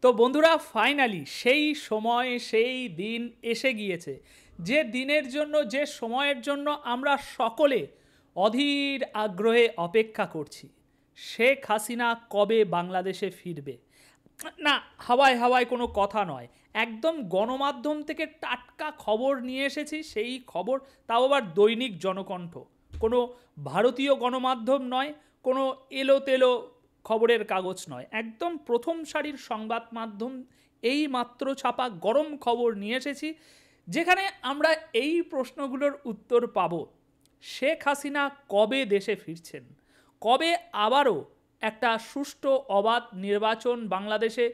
তো বন্ধুরা ফাইনালি সেই সময় সেই দিন এসে গিয়েছে যে দিনের জন্য যে সময়ের জন্য আমরা সকলে অধীর আগ্রহে অপেক্ষা করছি। শেখ হাসিনা কবে বাংলাদেশে ফিরবে? না, হাওয়ায় হাওয়ায় কোনো কথা নয়, একদম গণমাধ্যম থেকে টাটকা খবর নিয়ে এসেছি। সেই খবর তাও আবার দৈনিক জনকণ্ঠ, কোনো ভারতীয় গণমাধ্যম নয়, কোনো এলো তেলো খবরের কাগজ নয়, একদম প্রথম সারির সংবাদ মাধ্যম এই মাত্র ছাপা গরম খবর নিয়ে এসেছি, যেখানে আমরা এই প্রশ্নগুলোর উত্তর পাব। শেখ হাসিনা কবে দেশে ফিরছেন? কবে আবারও একটা সুষ্ঠু অবাধ নির্বাচন বাংলাদেশে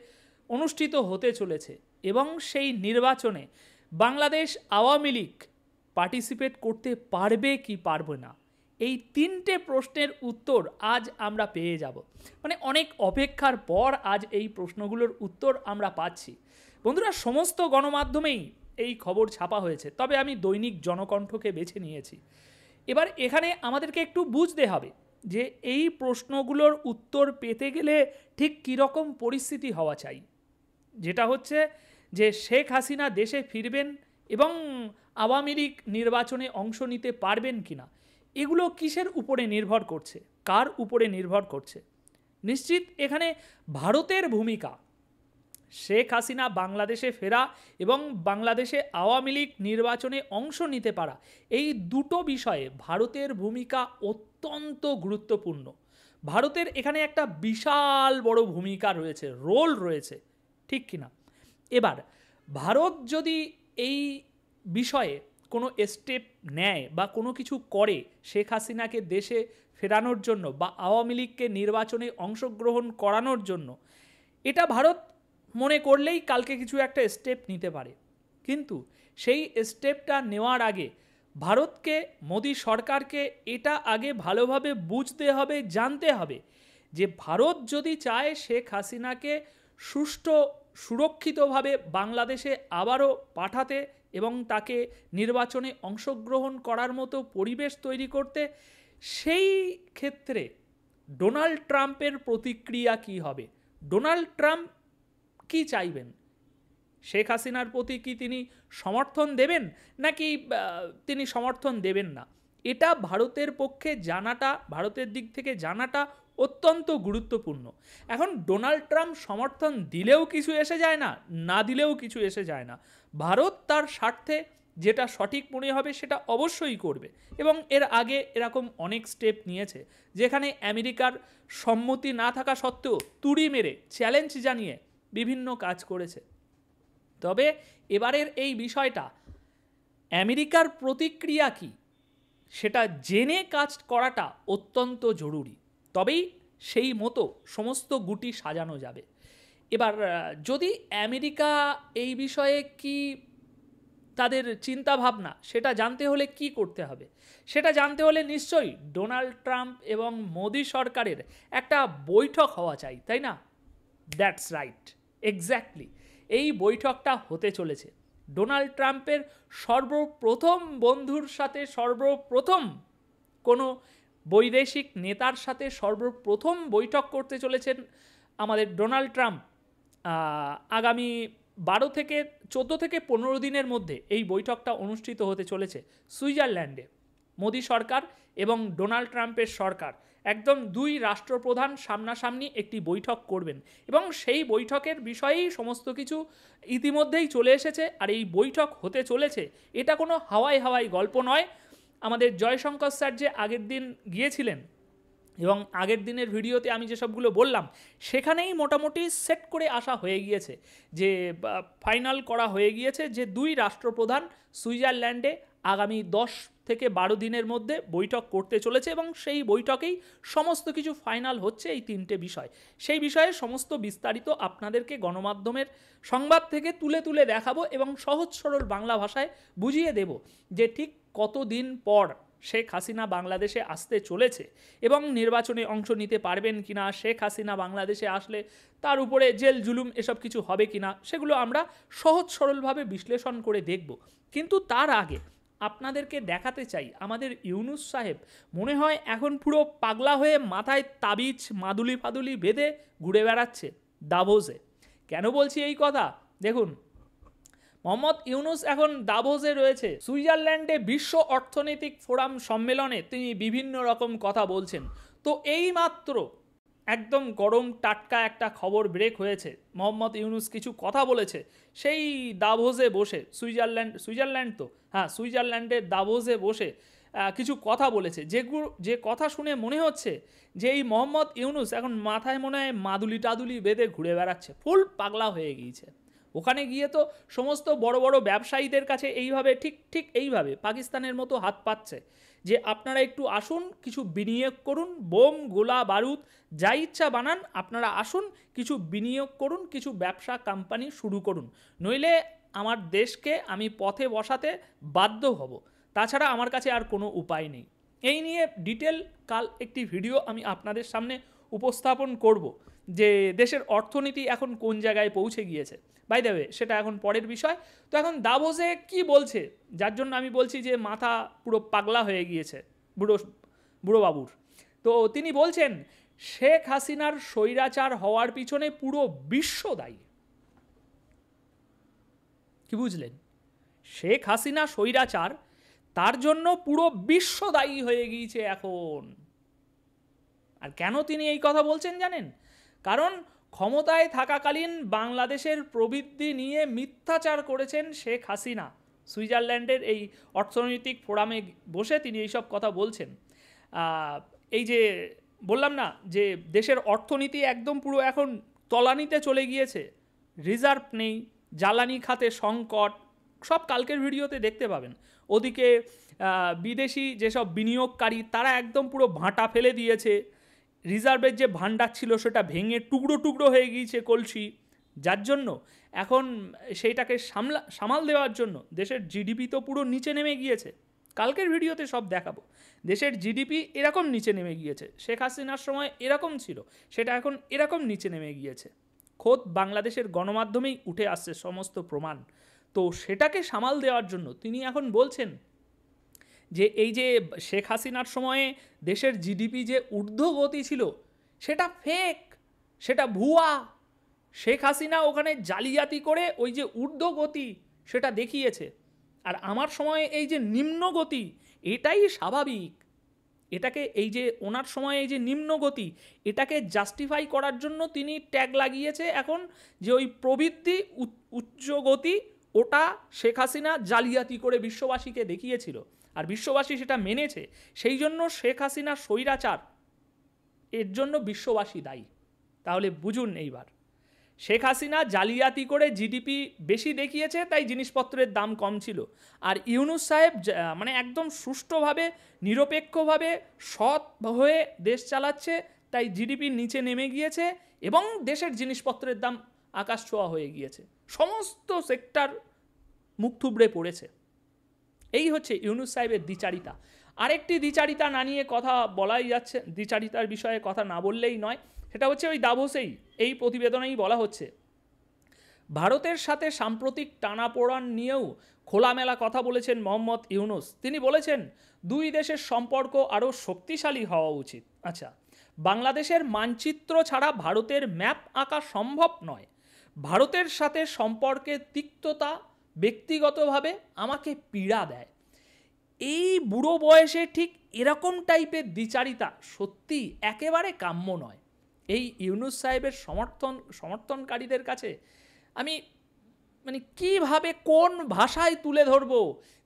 অনুষ্ঠিত হতে চলেছে এবং সেই নির্বাচনে বাংলাদেশ আওয়ামী লীগ পার্টিসিপেট করতে পারবে কি পারবে না, এই তিনটে প্রশ্নের উত্তর আজ আমরা পেয়ে যাব। মানে অনেক অপেক্ষার পর আজ এই প্রশ্নগুলোর উত্তর আমরা পাচ্ছি। বন্ধুরা, সমস্ত গণমাধ্যমেই এই খবর ছাপা হয়েছে, তবে আমি দৈনিক জনকণ্ঠকে বেছে নিয়েছি। এবার এখানে আমাদেরকে একটু বুঝতে হবে যে এই প্রশ্নগুলোর উত্তর পেতে গেলে ঠিক কীরকম পরিস্থিতি হওয়া চাই। যেটা হচ্ছে যে শেখ হাসিনা দেশে ফিরবেন এবং আওয়ামী লীগ নির্বাচনে অংশ নিতে পারবেন কিনা, এগুলো কিসের উপরে নির্ভর করছে, কার উপরে নির্ভর করছে? নিশ্চিত এখানে ভারতের ভূমিকা। শেখ হাসিনা বাংলাদেশে ফেরা এবং বাংলাদেশে আওয়ামী লীগ নির্বাচনে অংশ নিতে পারা, এই দুটো বিষয়ে ভারতের ভূমিকা অত্যন্ত গুরুত্বপূর্ণ। ভারতের এখানে একটা বিশাল বড় ভূমিকা রয়েছে, রোল রয়েছে, ঠিক কিনা? এবার ভারত যদি এই বিষয়ে কোনো স্টেপ নেয় বা কোনো কিছু করে শেখ হাসিনাকে দেশে ফেরানোর জন্য বা আওয়ামী লীগকে নির্বাচনে অংশগ্রহণ করানোর জন্য, এটা ভারত মনে করলেই কালকে কিছু একটা স্টেপ নিতে পারে। কিন্তু সেই স্টেপটা নেওয়ার আগে ভারতকে, মোদি সরকারকে এটা আগে ভালোভাবে বুঝতে হবে, জানতে হবে যে ভারত যদি চায় শেখ হাসিনাকে সুষ্ঠু সুরক্ষিতভাবে বাংলাদেশে আবারও পাঠাতে এবং তাকে নির্বাচনে অংশগ্রহণ করার মতো পরিবেশ তৈরি করতে, সেই ক্ষেত্রে ডোনাল্ড ট্রাম্পের প্রতিক্রিয়া কী হবে? ডোনাল্ড ট্রাম্প কি চাইবেন? শেখ হাসিনার প্রতি কি তিনি সমর্থন দেবেন, নাকি তিনি সমর্থন দেবেন না? এটা ভারতের পক্ষে জানাটা, ভারতের দিক থেকে জানাটা অত্যন্ত গুরুত্বপূর্ণ। এখন ডোনাল্ড ট্রাম্প সমর্থন দিলেও কিছু এসে যায় না, না দিলেও কিছু এসে যায় না। ভারত তার স্বার্থে যেটা সঠিক মনে হবে সেটা অবশ্যই করবে এবং এর আগে এরকম অনেক স্টেপ নিয়েছে, যেখানে আমেরিকার সম্মতি না থাকা সত্ত্বেও তুড়ি মেরে চ্যালেঞ্জ জানিয়ে বিভিন্ন কাজ করেছে। তবে এবারের এই বিষয়টা আমেরিকার প্রতিক্রিয়া কি সেটা জেনে কাজ করাটা অত্যন্ত জরুরি, তবেই সেই মতো সমস্ত গুটি সাজানো যাবে। এবার যদি আমেরিকা এই বিষয়ে কি তাদের চিন্তা ভাবনা, সেটা জানতে হলে কি করতে হবে? সেটা জানতে হলে নিশ্চয়ই ডোনাল্ড ট্রাম্প এবং মোদি সরকারের একটা বৈঠক হওয়া চাই, তাই না? দ্যাটস রাইট, এক্স্যাক্টলি এই বৈঠকটা হতে চলেছে। ডোনাল্ড ট্রাম্পের সর্বপ্রথম বন্ধুর সাথে, সর্বপ্রথম কোনো বৈদেশিক নেতার সাথে সর্বপ্রথম বৈঠক করতে চলেছেন আমাদের ডোনাল্ড ট্রাম্প। আগামী 14 থেকে 15 দিনের মধ্যে এই বৈঠকটা অনুষ্ঠিত হতে চলেছে সুইজারল্যান্ডে। মোদি সরকার এবং ডোনাল্ড ট্রাম্পের সরকার একদম দুই রাষ্ট্রপ্রধান সামনাসামনি একটি বৈঠক করবেন এবং সেই বৈঠকের বিষয়েই সমস্ত কিছু ইতিমধ্যেই চলে এসেছে। আর এই বৈঠক হতে চলেছে, এটা কোনো হাওয়াই হাওয়াই গল্প নয়। আমাদের জয়শঙ্কর স্যার যে আগের দিন গিয়েছিলেন এবং আগের দিনের ভিডিওতে আমি যেসবগুলো বললাম, সেখানেই মোটামুটি সেট করে আসা হয়ে গিয়েছে, যে ফাইনাল করা হয়ে গিয়েছে যে দুই রাষ্ট্রপ্রধান সুইজারল্যান্ডে আগামী 10 থেকে 12 দিনের মধ্যে বৈঠক করতে চলেছে এবং সেই বৈঠকেই সমস্ত কিছু ফাইনাল হচ্ছে এই তিনটে বিষয়। সেই বিষয়ে সমস্ত বিস্তারিত আপনাদেরকে গণমাধ্যমের সংবাদ থেকে তুলে তুলে দেখাবো এবং সহজ সরল বাংলা ভাষায় বুঝিয়ে দেব যে ঠিক কতদিন পর শেখ হাসিনা বাংলাদেশে আসতে চলেছে এবং নির্বাচনে অংশ নিতে পারবেন কিনা, শেখ হাসিনা বাংলাদেশে আসলে তার উপরে জেল জুলুম এসব কিছু হবে কিনা, সেগুলো আমরা সহজ সরলভাবে বিশ্লেষণ করে দেখব। কিন্তু তার আগে আপনাদেরকে দেখাতে চাই, আমাদের ইউনুস সাহেব মনে হয় এখন পুরো পাগলা হয়ে মাথায় তাবিজ মাদুলি ফাদুলি বেঁধে ঘুরে বেড়াচ্ছে দাভোসে। কেন বলছি এই কথা? দেখুন, মোহাম্মদ ইউনুস এখন দাভোসে রয়েছে, সুইজারল্যান্ডে বিশ্ব অর্থনৈতিক ফোরাম সম্মেলনে তিনি বিভিন্ন রকম কথা বলছেন। তো এই মাত্র একদম গরম টাটকা একটা খবর ব্রেক হয়েছে, মোহাম্মদ ইউনুস কিছু কথা বলেছে সেই দাভোসে বসে, সুইজারল্যান্ড তো, হ্যাঁ, সুইজারল্যান্ডের দাভোসে বসে কিছু কথা বলেছে, যে কথা শুনে মনে হচ্ছে যে এই মোহাম্মদ ইউনুস এখন মাথায় মনে হয় মাদুলি টাদুলি বেঁধে ঘুরে বেড়াচ্ছে, ফুল পাগলা হয়ে গিয়েছে। ওখানে গিয়ে তো সমস্ত বড় বড় ব্যবসায়ীদের কাছে এইভাবে ঠিক এইভাবে পাকিস্তানের মতো হাত পাচ্ছে যে আপনারা একটু আসুন, কিছু বিনিয়োগ করুন, বোম গোলা বারুদ যা ইচ্ছা বানান, আপনারা আসুন, কিছু বিনিয়োগ করুন, কিছু ব্যবসা কোম্পানি শুরু করুন, নইলে আমার দেশকে আমি পথে বসাতে বাধ্য হব, তাছাড়া আমার কাছে আর কোনো উপায় নেই। এই নিয়ে ডিটেল কাল একটি ভিডিও আমি আপনাদের সামনে উপস্থাপন করব যে দেশের অর্থনীতি এখন কোন জায়গায় পৌঁছে গিয়েছে। বাই দ্য ওয়ে, সেটা এখন পরের বিষয়। তো এখন দাভোসে কি বলছে, যার জন্য আমি বলছি যে মাথা পুরো পাগলা হয়ে গিয়েছে বুড়ো বাবুর। তো তিনি বলছেন শেখ হাসিনার স্বৈরাচার হওয়ার পিছনে পুরো বিশ্ব দায়ী। কি বুঝলেন? শেখ হাসিনা স্বৈরাচার, তার জন্য পুরো বিশ্ব দায়ী হয়ে গিয়েছে এখন। আর কেন তিনি এই কথা বলছেন জানেন? কারণ ক্ষমতায় থাকাকালীন বাংলাদেশের প্রবৃদ্ধি নিয়ে মিথ্যাচার করেছেন শেখ হাসিনা। সুইজারল্যান্ডের এই অর্থনৈতিক ফোরামে বসে তিনি এইসব কথা বলছেন। এই যে বললাম না যে দেশের অর্থনীতি একদম পুরো এখন তলানিতে চলে গিয়েছে, রিজার্ভ নেই, জ্বালানি খাতে সংকট, সব কালকের ভিডিওতে দেখতে পাবেন। ওদিকে বিদেশি যেসব বিনিয়োগকারী তারা একদম পুরো ভাঁটা ফেলে দিয়েছে, রিজার্ভের যে ভান্ডার ছিল সেটা ভেঙে টুকরো টুকরো হয়ে গিয়েছে কলসি, যার জন্য এখন সেইটাকে সামাল দেওয়ার জন্য দেশের জিডিপি তো পুরো নিচে নেমে গিয়েছে। কালকের ভিডিওতে সব দেখাবো। দেশের জিডিপি এরকম নিচে নেমে গিয়েছে, শেখ হাসিনার সময় এরকম ছিল, সেটা এখন এরকম নিচে নেমে গিয়েছে। খোদ বাংলাদেশের গণমাধ্যমেই উঠে আসছে সমস্ত প্রমাণ। তো সেটাকে সামাল দেওয়ার জন্য তিনি এখন বলছেন যে এই যে শেখ হাসিনার সময়ে দেশের জিডিপি যে ঊর্ধ্বগতি ছিল সেটা ফেক, সেটা ভুয়া। শেখ হাসিনা ওখানে জালিয়াতি করে ওই যে ঊর্ধ্বগতি সেটা দেখিয়েছে, আর আমার সময়ে এই যে নিম্নগতি এটাই স্বাভাবিক। এটাকে এই যে ওনার সময়ে এই যে নিম্নগতি এটাকে জাস্টিফাই করার জন্য তিনি ট্যাগ লাগিয়েছে এখন যে ওই প্রবৃদ্ধি উচ্চগতি, ওটা শেখ হাসিনা জালিয়াতি করে বিশ্ববাসীকে দেখিয়েছিল, আর বিশ্ববাসী সেটা মেনেছে। সেই জন্য শেখ হাসিনা স্বৈরাচার, এর জন্য বিশ্ববাসী দায়ী। তাহলে বুঝুন এইবার, শেখ হাসিনা জালিয়াতি করে জিডিপি বেশি দেখিয়েছে তাই জিনিসপত্রের দাম কম ছিল, আর ইউনুস সাহেব মানে একদম সুষ্ঠুভাবে নিরপেক্ষভাবে সৎ হয়ে দেশ চালাচ্ছে তাই জিডিপির নিচে নেমে গিয়েছে এবং দেশের জিনিসপত্রের দাম আকাশ ছোঁয়া হয়ে গিয়েছে, সমস্ত সেক্টর মুখ থুবড়ে পড়েছে। এই হচ্ছে ইউনুস সাহেবের দ্বিচারিতা। আরেকটি দ্বিচারিতা না নিয়ে কথা বলাই যাচ্ছে, দ্বিচারিতার বিষয়ে কথা না বললেই নয়, সেটা হচ্ছে ওই দাভোসেই এই প্রতিবেদনেই বলা হচ্ছে ভারতের সাথে সাম্প্রতিক টানাপোড়েন নিয়েও খোলামেলা কথা বলেছেন মোহাম্মদ ইউনুস। তিনি বলেছেন দুই দেশের সম্পর্ক আরও শক্তিশালী হওয়া উচিত। আচ্ছা, বাংলাদেশের মানচিত্র ছাড়া ভারতের ম্যাপ আঁকা সম্ভব নয়। ভারতের সাথে সম্পর্কের তিক্ততা ব্যক্তিগতভাবে আমাকে পীড়া দেয়। এই বুড়ো বয়সে ঠিক এরকম টাইপের দ্বিচারিতা সত্যি একেবারে কাম্য নয়। এই ইউনুস সাহেবের সমর্থনকারীদের কাছে আমি মানে কিভাবে কোন ভাষায় তুলে ধরবো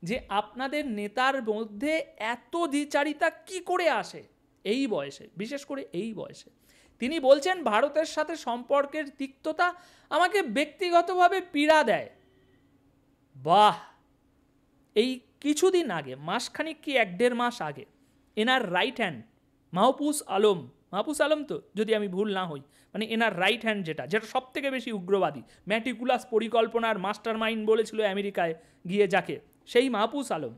যে আপনাদের নেতার মধ্যে এত দ্বিচারিতা কি করে আসে এই বয়সে, বিশেষ করে এই বয়সে। তিনি বলছেন ভারতের সাথে সম্পর্কের তিক্ততা আমাকে ব্যক্তিগতভাবে পীড়া দেয়। বাহ! এই কিছুদিন আগে, মাসখানিক কি 1-1.5 মাস আগে, এনার রাইট হ্যান্ড মাহফুজ আলম তো যদি আমি ভুল না হই, মানে এনার রাইট হ্যান্ড যেটা সব থেকে বেশি উগ্রবাদী, ম্যাটিকুলাস পরিকল্পনার মাস্টার মাইন্ড বলেছিল আমেরিকায় গিয়ে যাকে, সেই মাহফুজ আলম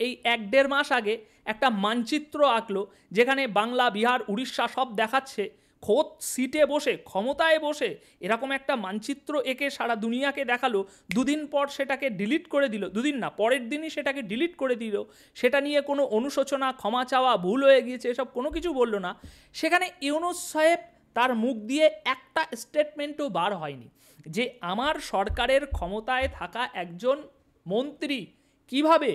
এই 1-1.5 মাস আগে একটা মানচিত্র আঁকলো যেখানে বাংলা, বিহার, উড়িষ্যা সব দেখাচ্ছে। খোদ সিটে বসে, ক্ষমতায় বসে এরকম একটা মানচিত্র এঁকে সারা দুনিয়াকে দেখালো। দুদিন পর সেটাকে ডিলিট করে দিল, দুদিন না পরের দিনই সেটাকে ডিলিট করে দিল। সেটা নিয়ে কোনো অনুশোচনা, ক্ষমা চাওয়া, ভুল হয়ে গিয়েছে এসব কোনো কিছু বললো না। সেখানে ইউনুস সাহেব তার মুখ দিয়ে একটা স্টেটমেন্টও বার হয়নি যে আমার সরকারের ক্ষমতায় থাকা একজন মন্ত্রী কিভাবে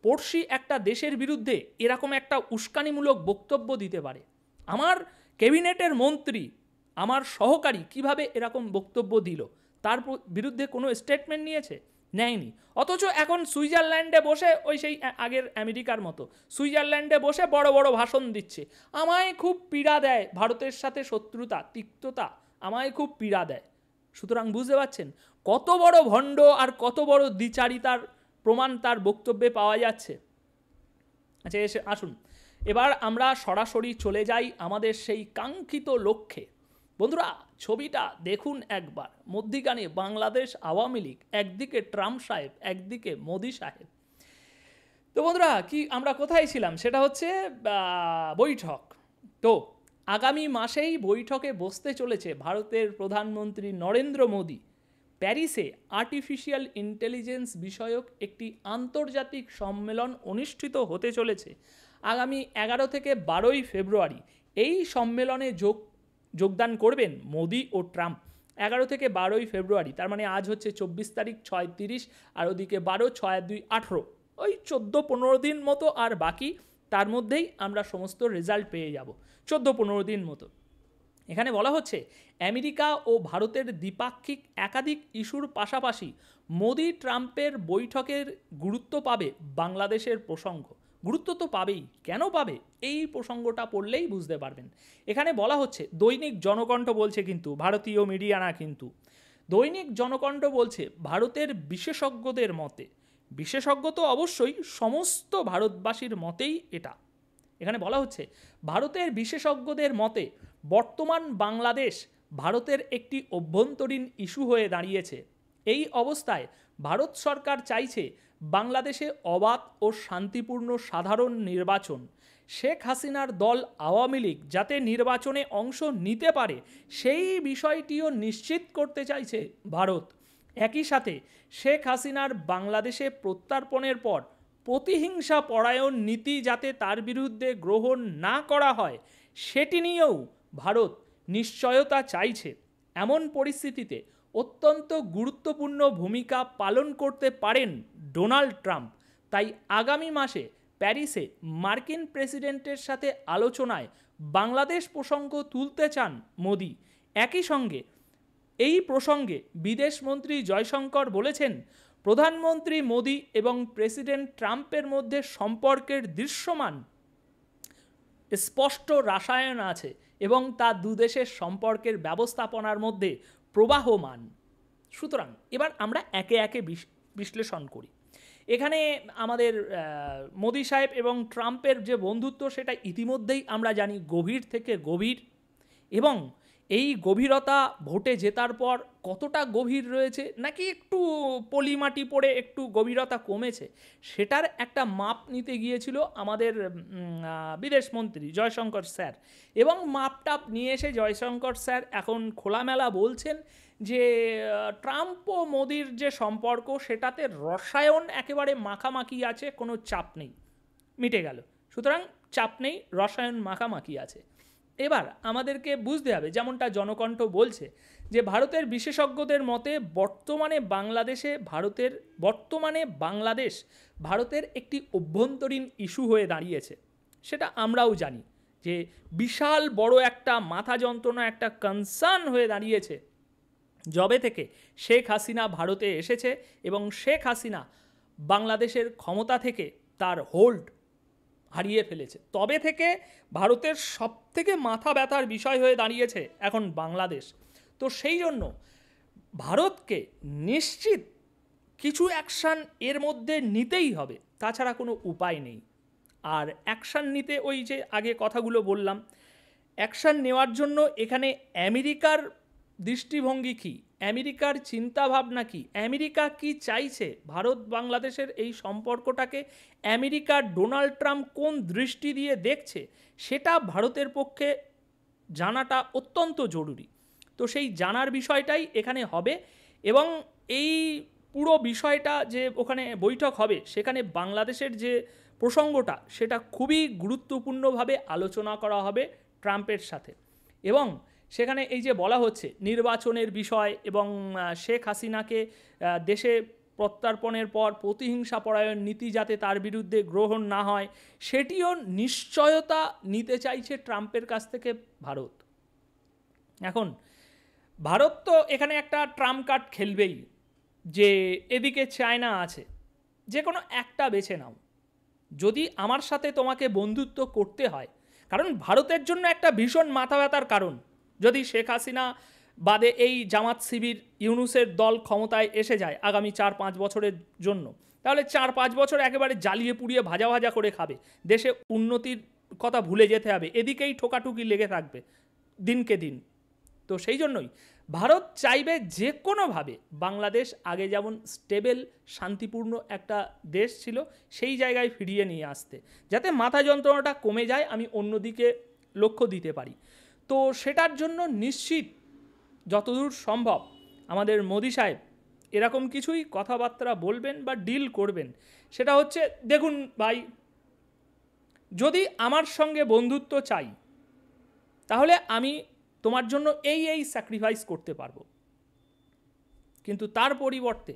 পড়শি একটা দেশের বিরুদ্ধে এরকম একটা উস্কানিমূলক বক্তব্য দিতে পারে, আমার ক্যাবিনেটের মন্ত্রী আমার সহকারী কিভাবে এরকম বক্তব্য দিল, তার বিরুদ্ধে কোনো স্টেটমেন্ট নিয়েছে? নেয়নি। অথচ এখন সুইজারল্যান্ডে বসে ওই সেই আগের আমেরিকার মতো সুইজারল্যান্ডে বসে বড় বড় ভাষণ দিচ্ছে, আমায় খুব পীড়া দেয় ভারতের সাথে শত্রুতা, তিক্ততা আমায় খুব পীড়া দেয়। সুতরাং বুঝতে পারছেন কত বড় ভণ্ড আর কত বড় দ্বিচারিতার প্রমাণ তার বক্তব্যে পাওয়া যাচ্ছে। আচ্ছা আসুন এবার আমরা সরাসরি চলে যাই আমাদের সেই কাঙ্ক্ষিত লক্ষ্যে। বন্ধুরা ছবিটা দেখুন একবার, মধ্যিখানে বাংলাদেশ আওয়ামী লীগ, একদিকে ট্রাম্প সাহেব, একদিকে মোদি সাহেব। তো বন্ধুরা কি আমরা কোথায় ছিলাম, সেটা হচ্ছে বৈঠক। তো আগামী মাসেই বৈঠকে বসতে চলেছে ভারতের প্রধানমন্ত্রী নরেন্দ্র মোদি। প্যারিসে আর্টিফিশিয়াল ইন্টেলিজেন্স বিষয়ক একটি আন্তর্জাতিক সম্মেলন অনুষ্ঠিত হতে চলেছে আগামী 11 থেকে 12 ফেব্রুয়ারি। এই সম্মেলনে যোগদান করবেন মোদি ও ট্রাম্প 11 থেকে 12 ফেব্রুয়ারি, তার মানে আজ হচ্ছে 24 তারিখ, 6-30 আর ওদিকে 12, 6-2, 18, ওই 14-15 দিন মতো আর বাকি, তার মধ্যেই আমরা সমস্ত রেজাল্ট পেয়ে যাব, 14-15 দিন মতো। এখানে বলা হচ্ছে আমেরিকা ও ভারতের দ্বিপাক্ষিক একাধিক ইস্যুর পাশাপাশি মোদি ট্রাম্পের বৈঠকের গুরুত্ব পাবে বাংলাদেশের প্রসঙ্গ। গুরুত্ব তো পাবেই, কেন পাবে এই প্রসঙ্গটা পড়লেই বুঝতে পারবেন। এখানে বলা হচ্ছে, দৈনিক জনকণ্ঠ বলছে, কিন্তু ভারতীয় মিডিয়া না, কিন্তু দৈনিক জনকণ্ঠ বলছে ভারতের বিশেষজ্ঞদের মতে, বিশেষজ্ঞ তো অবশ্যই সমস্ত ভারতবাসীর মতেই এটা। এখানে বলা হচ্ছে ভারতের বিশেষজ্ঞদের মতে বর্তমান বাংলাদেশ ভারতের একটি অভ্যন্তরীণ ইস্যু হয়ে দাঁড়িয়েছে। এই অবস্থায় ভারত সরকার চাইছে বাংলাদেশে অবাধ ও শান্তিপূর্ণ সাধারণ নির্বাচন। শেখ হাসিনার দল আওয়ামী লীগ যাতে নির্বাচনে অংশ নিতে পারে সেই বিষয়টিও নিশ্চিত করতে চাইছে ভারত। একই সাথে শেখ হাসিনার বাংলাদেশে প্রত্যার্পণের পর প্রতিহিংসা পরায়ণ নীতি যাতে তার বিরুদ্ধে গ্রহণ না করা হয় সেটি নিয়েও ভারত নিশ্চয়তা চাইছে। এমন পরিস্থিতিতে অত্যন্ত গুরুত্বপূর্ণ ভূমিকা পালন করতে পারেন ডোনাল্ড ট্রাম্প। তাই আগামী মাসে প্যারিসে মার্কিন প্রেসিডেন্টের সাথে আলোচনায় বাংলাদেশ প্রসঙ্গ তুলতে চান মোদি। একই সঙ্গে এই প্রসঙ্গে বিদেশমন্ত্রী জয়শঙ্কর বলেছেন, প্রধানমন্ত্রী মোদি এবং প্রেসিডেন্ট ট্রাম্পের মধ্যে সম্পর্কের দৃশ্যমান স্পষ্ট রাসায়ন আছে এবং তা দুদেশের সম্পর্কের ব্যবস্থাপনার মধ্যে প্রবাহমান। সুতরাং এবার আমরা একে একে বিশ্লেষণ করি। এখানে আমাদের মোদি সাহেব এবং ট্রাম্পের যে বন্ধুত্ব সেটা ইতিমধ্যেই আমরা জানি গভীর থেকে গভীর, এবং এই গভীরতা ভোটে জেতার পর কতটা গভীর রয়েছে নাকি একটু পলিমাটি পড়ে একটু গভীরতা কমেছে সেটার একটা মাপ নিতে গিয়েছিল আমাদের বিদেশমন্ত্রী জয়শঙ্কর স্যার, এবং মাপটাপ নিয়ে এসে জয়শঙ্কর স্যার এখন খোলামেলা বলছেন যে ট্রাম্প ও মোদির যে সম্পর্ক সেটাতে রসায়ন একেবারে মাখামাখি আছে, কোনো চাপ নেই, মিটে গেল। সুতরাং চাপ নেই, রসায়ন মাখামাখি আছে। এবার আমাদেরকে বুঝতে হবে, যেমনটা জনকণ্ঠ বলছে যে ভারতের বিশেষজ্ঞদের মতে বর্তমানে বাংলাদেশ ভারতের একটি অভ্যন্তরীণ ইস্যু হয়ে দাঁড়িয়েছে। সেটা আমরাও জানি যে বিশাল বড় একটা মাথা যন্ত্রণা, একটা কনসার্ন হয়ে দাঁড়িয়েছে যবে থেকে শেখ হাসিনা ভারতে এসেছে এবং শেখ হাসিনা বাংলাদেশের ক্ষমতা থেকে তার হোল্ড হারিয়ে ফেলেছে। তবে থেকে ভারতের সবথেকে মাথা ব্যথার বিষয় হয়ে দাঁড়িয়েছে এখন বাংলাদেশ। তো সেই জন্য ভারতকে নিশ্চিত কিছু অ্যাকশান এর মধ্যে নিতেই হবে, তাছাড়া কোনো উপায় নেই। আর অ্যাকশান নিতে ওই যে আগে কথাগুলো বললাম, অ্যাকশান নেওয়ার জন্য এখানে আমেরিকার দৃষ্টিভঙ্গি কী, আমেরিকার চিন্তাভাবনা কী, আমেরিকা কি চাইছে, ভারত বাংলাদেশের এই সম্পর্কটাকে আমেরিকার ডোনাল্ড ট্রাম্প কোন দৃষ্টি দিয়ে দেখছে সেটা ভারতের পক্ষে জানাটা অত্যন্ত জরুরি। তো সেই জানার বিষয়টাই এখানে হবে, এবং এই পুরো বিষয়টা যে ওখানে বৈঠক হবে সেখানে বাংলাদেশের যে প্রসঙ্গটা সেটা খুবই গুরুত্বপূর্ণভাবে আলোচনা করা হবে ট্রাম্পের সাথে, এবং সেখানে এই যে বলা হচ্ছে নির্বাচনের বিষয় এবং শেখ হাসিনাকে দেশে প্রত্যর্পণের পর প্রতিহিংসাপরায়ণ নীতি যাতে তার বিরুদ্ধে গ্রহণ না হয় সেটিও নিশ্চয়তা নিতে চাইছে ট্রাম্পের কাছ থেকে ভারত। এখন ভারত তো এখানে একটা ট্রাম্প কার্ড খেলবেই, যে এদিকে চায়না আছে, যে কোনো একটা বেছে নাও। যদি আমার সাথে তোমাকে বন্ধুত্ব করতে হয়, কারণ ভারতের জন্য একটা ভীষণ মাথা ব্যথার কারণ, যদি শেখ হাসিনা বাদে এই জামাত শিবির ইউনূসের দল ক্ষমতায় এসে যায় আগামী 4-5 বছরের জন্য, তাহলে 4-5 বছর একেবারে জ্বালিয়ে পুড়িয়ে ভাজা ভাজা করে খাবে, দেশে উন্নতির কথা ভুলে যেতে হবে, এদিকেই ঠোকাঠুকি লেগে থাকবে দিনকে দিন। তো সেই জন্যই ভারত চাইবে যে কোনোভাবে বাংলাদেশ আগে যেমন স্টেবল শান্তিপূর্ণ একটা দেশ ছিল সেই জায়গায় ফিরিয়ে নিয়ে আসতে, যাতে মাথা যন্ত্রণাটা কমে যায়, আমি অন্যদিকে লক্ষ্য দিতে পারি। তো সেটার জন্য নিশ্চিত যতদূর সম্ভব আমাদের মোদি সাহেব এরকম কিছুই কথাবার্তা বলবেন বা ডিল করবেন। সেটা হচ্ছে, দেখুন ভাই, যদি আমার সঙ্গে বন্ধুত্ব চাই তাহলে আমি তোমার জন্য এই স্যাক্রিফাইস করতে পারবো, কিন্তু তার পরিবর্তে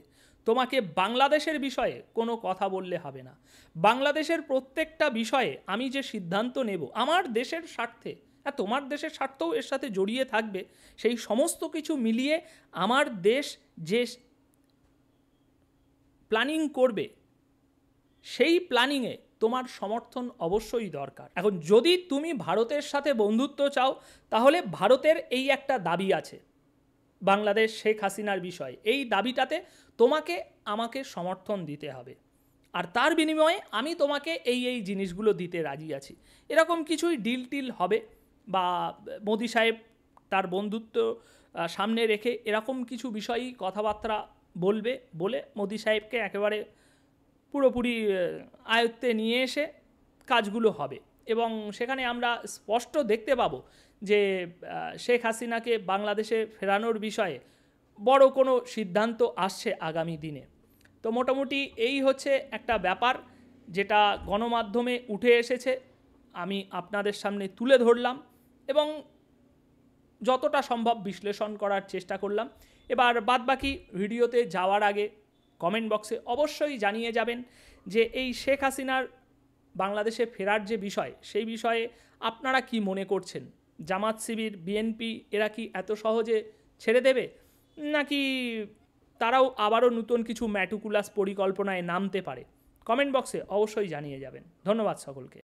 তোমাকে বাংলাদেশের বিষয়ে কোনো কথা বললে হবে না। বাংলাদেশের প্রত্যেকটা বিষয়ে আমি যে সিদ্ধান্ত নেব আমার দেশের স্বার্থে, হ্যাঁ তোমার দেশের স্বার্থও এর সাথে জড়িয়ে থাকবে, সেই সমস্ত কিছু মিলিয়ে আমার দেশ যে প্ল্যানিং করবে সেই প্ল্যানিংয়ে তোমার সমর্থন অবশ্যই দরকার। এখন যদি তুমি ভারতের সাথে বন্ধুত্ব চাও তাহলে ভারতের এই একটা দাবি আছে বাংলাদেশ শেখ হাসিনার বিষয়ে, এই দাবিটাতে তোমাকে আমাকে সমর্থন দিতে হবে, আর তার বিনিময়ে আমি তোমাকে এই জিনিসগুলো দিতে রাজি আছি। এরকম কিছুই ডিল টিল হবে, বা মোদি সাহেব তার বন্ধুত্ব সামনে রেখে এরকম কিছু বিষয়ই কথাবার্তা বলবে, বলে মোদি সাহেবকে একেবারে পুরোপুরি আয়ত্তে নিয়ে এসে কাজগুলো হবে। এবং সেখানে আমরা স্পষ্ট দেখতে পাবো যে শেখ হাসিনাকে বাংলাদেশে ফেরানোর বিষয়ে বড় কোনো সিদ্ধান্ত আসছে আগামী দিনে। তো মোটামুটি এই হচ্ছে একটা ব্যাপার যেটা গণমাধ্যমে উঠে এসেছে, আমি আপনাদের সামনে তুলে ধরলাম এবং যতটা সম্ভব বিশ্লেষণ করার চেষ্টা করলাম। এবার বাদবাকি ভিডিওতে যাওয়ার আগে কমেন্ট বক্সে অবশ্যই জানিয়ে যাবেন যে এই শেখ হাসিনার বাংলাদেশে ফেরার যে বিষয়, সেই বিষয়ে আপনারা কি মনে করছেন? জামাত শিবির, বিএনপি এরা কি এত সহজে ছেড়ে দেবে, নাকি তারাও আবারও নতুন কিছু ম্যাটিকুলাস পরিকল্পনায় নামতে পারে? কমেন্ট বক্সে অবশ্যই জানিয়ে যাবেন। ধন্যবাদ সকলকে।